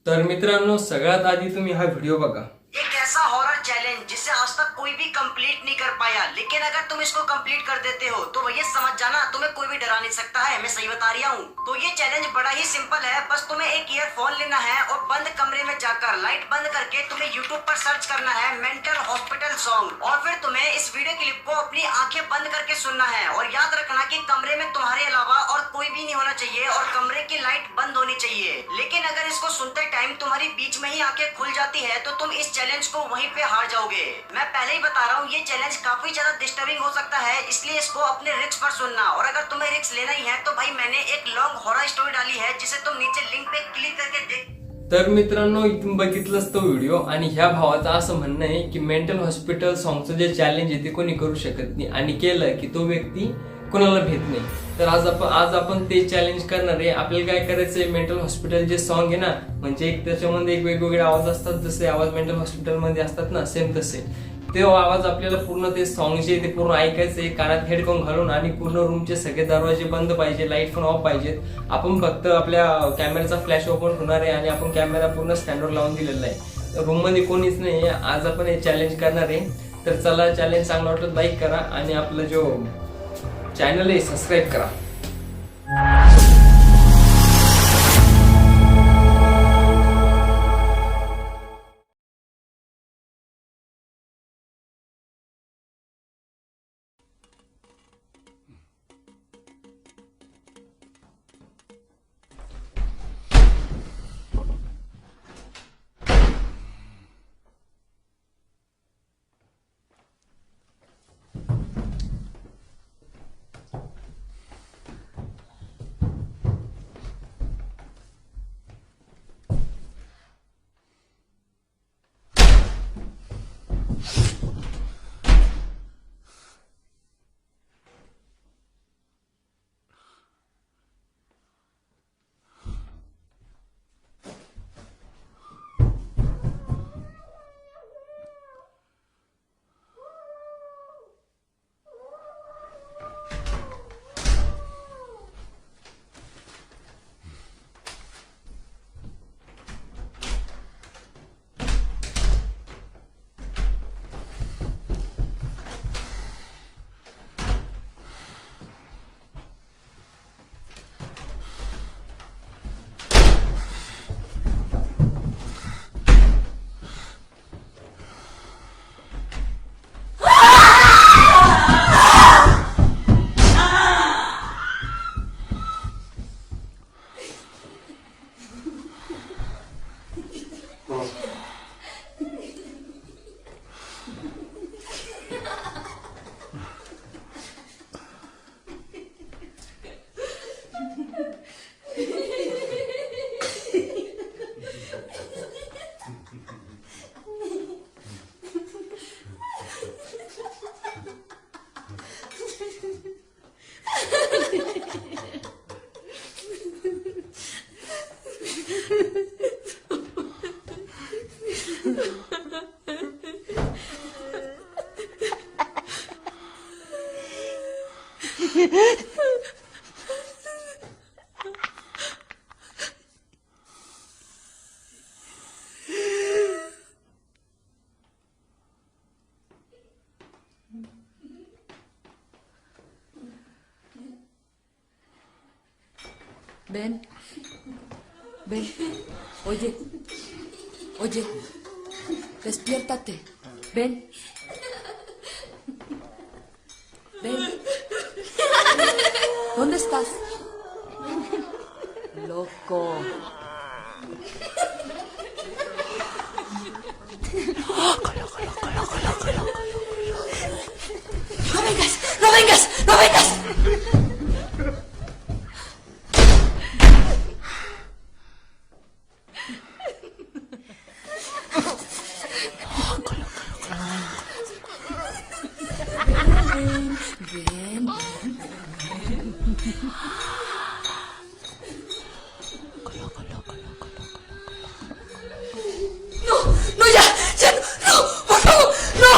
तर मित्रांनो, सगळ्यात आधी तुम्ही हा व्हिडिओ बघा। एक ऐसा हॉरर चैलेंज जिसे आज तक कोई भी कंप्लीट नहीं कर पाया, लेकिन अगर तुम इसको कंप्लीट कर देते हो तो भैया समझ जाना तुम्हें कोई भी डरा नहीं सकता है। मैं सही बता रहा हूँ। तो ये चैलेंज बड़ा ही सिंपल है। बस तुम्हें एक ईयरफोन लेना है और बंद कमरे में जाकर लाइट बंद करके तुम्हें यूट्यूब पर सर्च करना है मेंटल हॉस्पिटल सॉन्ग, और फिर तुम्हें इस वीडियो क्लिप को अपनी आंखें बंद करके सुनना है। और याद रखना कि कमरे में तुम्हारे अलावा और कोई भी नहीं होना चाहिए और कमरे की लाइट बंद होनी चाहिए। लेकिन अगर इसको सुनते टाइम तुम्हारी बीच में ही आंखें खुल जाती है तो तुम इस चैलेंज को वहीं पे हार जाओगे। मैं पहले ही बता रहा हूँ, ये चैलेंज काफी ज्यादा डिस्टर्बिंग हो सकता है, इसलिए इसको अपने रिस्क पर सुनना। और अगर तुम्हें रिस्क लेना ही है तो भाई मैंने एक लॉन्ग हॉरर स्टोरी डाली है जिसे तुम नीचे लिंक पे क्लिक करके देख। तर मित्रांनो, इथून बघितलंच तो व्हिडिओ आणि ह्या भावाचं असं म्हणणं आहे की मेंटल हॉस्पिटल सॉंगचं जे चॅलेंज आहे ते कोणी करू शकत नाही आणि केलं की तो व्यक्ती कोणाला भेट नाही। तर आज आपण ते चॅलेंज करणार आहे। आपल्याला काय करायचंय, मेंटल हॉस्पिटल जे सॉन्ग आहे ना, म्हणजे एक त्याच्यामध्ये एक वेगवेगळे आवाज असतात, जसे आवाज मेंटल हॉस्पिटल मध्ये असतात ना, सेम तसे ते आवाज आपल्याला पूर्ण ते सॉन्ग जे ते पूर्ण ऐकायचंय, कानात हेडफोन घालून, आणि पूर्ण रूमचे सगळे दरवाजे बंद पाहिजे, लाईट पण ऑफ पाहिजेत। आपण फक्त आपल्या कॅमेराचा फ्लॅश ओपन होणार आहे आणि आपण कॅमेरा पूर्ण स्टँडवर लावून दिलेला आहे। रूम मध्ये कोणीच नाही। आज आपण हे चॅलेंज करणार आहे। तर चला, चॅलेंज चांगला वाटलं लाईक करा आणि आपलं जो चॅनल आहे सबस्क्राईब करा। Ven, ven, oye, oye, despiértate, ven, ven, ¿dónde estás? Loco. No vengas, no vengas, no vengas. Bien. No, no, ya, ya, no, por favor, no.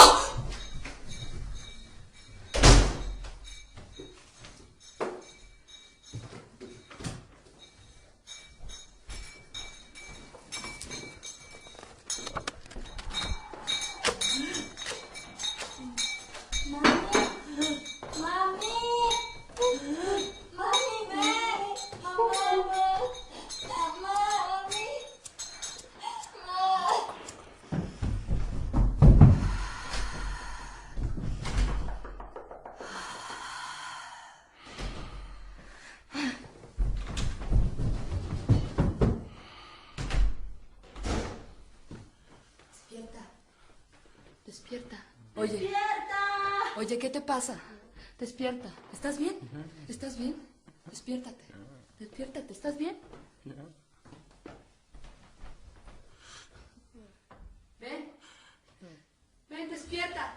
Despierta. Oye. Oye, ¿qué te pasa? Despierta. ¿Estás bien? ¿Estás bien? Despiértate. Despiértate. ¿Estás bien? Ven. Ven, despierta.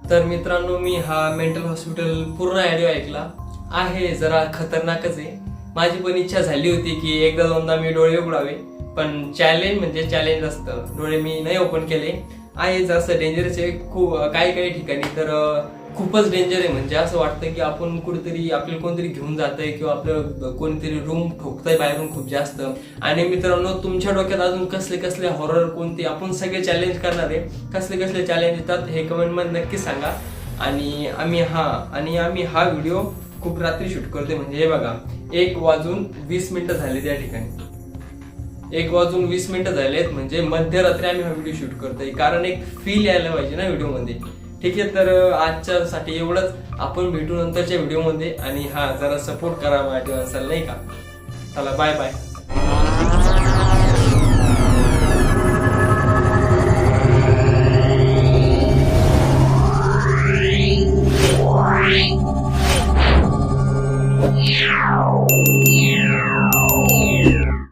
तर मित्रांनो, मी हा mental hospital पूर्ण audio ऐकला आहे. जरा खतरनाकच आहे. माझी पण इच्छा झाली होती की एकदा दोनदा मी डोळे उघडावे, पण चॅलेंज म्हणजे चॅलेंज असतं. डोळे मी नाही ओपन केले. आहे जसं डेंजरस आहे खूप काही काही ठिकाणी तर खूपच डेंजर आहे. म्हणजे असं वाटतं की आपण कुठेतरी आपल्याला कोणतरी घेऊन जातंय किंवा आपलं कोणतरी रूम ठोकतंय बाहेरून खूप जास्त. आणि मित्रांनो, तुमच्या डोक्यात अजून कसले कसले हॉरर कोणते आपण सगळे चॅलेंज करणार आहे. कसले कसले चॅलेंज येतात हे कमेंट मध्ये नक्की सांगा. आणि आम्ही हा व्हिडिओ खूप रात्री शूट करतोय. म्हणजे हे बघा 1:20 झाले त्या ठिकाणी. 1:20 झालेत म्हणजे मध्यरात्री आम्ही हा व्हिडिओ शूट करतोय. कारण एक फील यायला पाहिजे ना व्हिडिओ मध्ये. ठीक आहे, तर आजच्या साठी एवढंच. आपण भेटू नंतरच्या व्हिडिओ मध्ये. आणि जरा सपोर्ट करा माझ्या माणसाला, नाही का. चला, बाय बाय.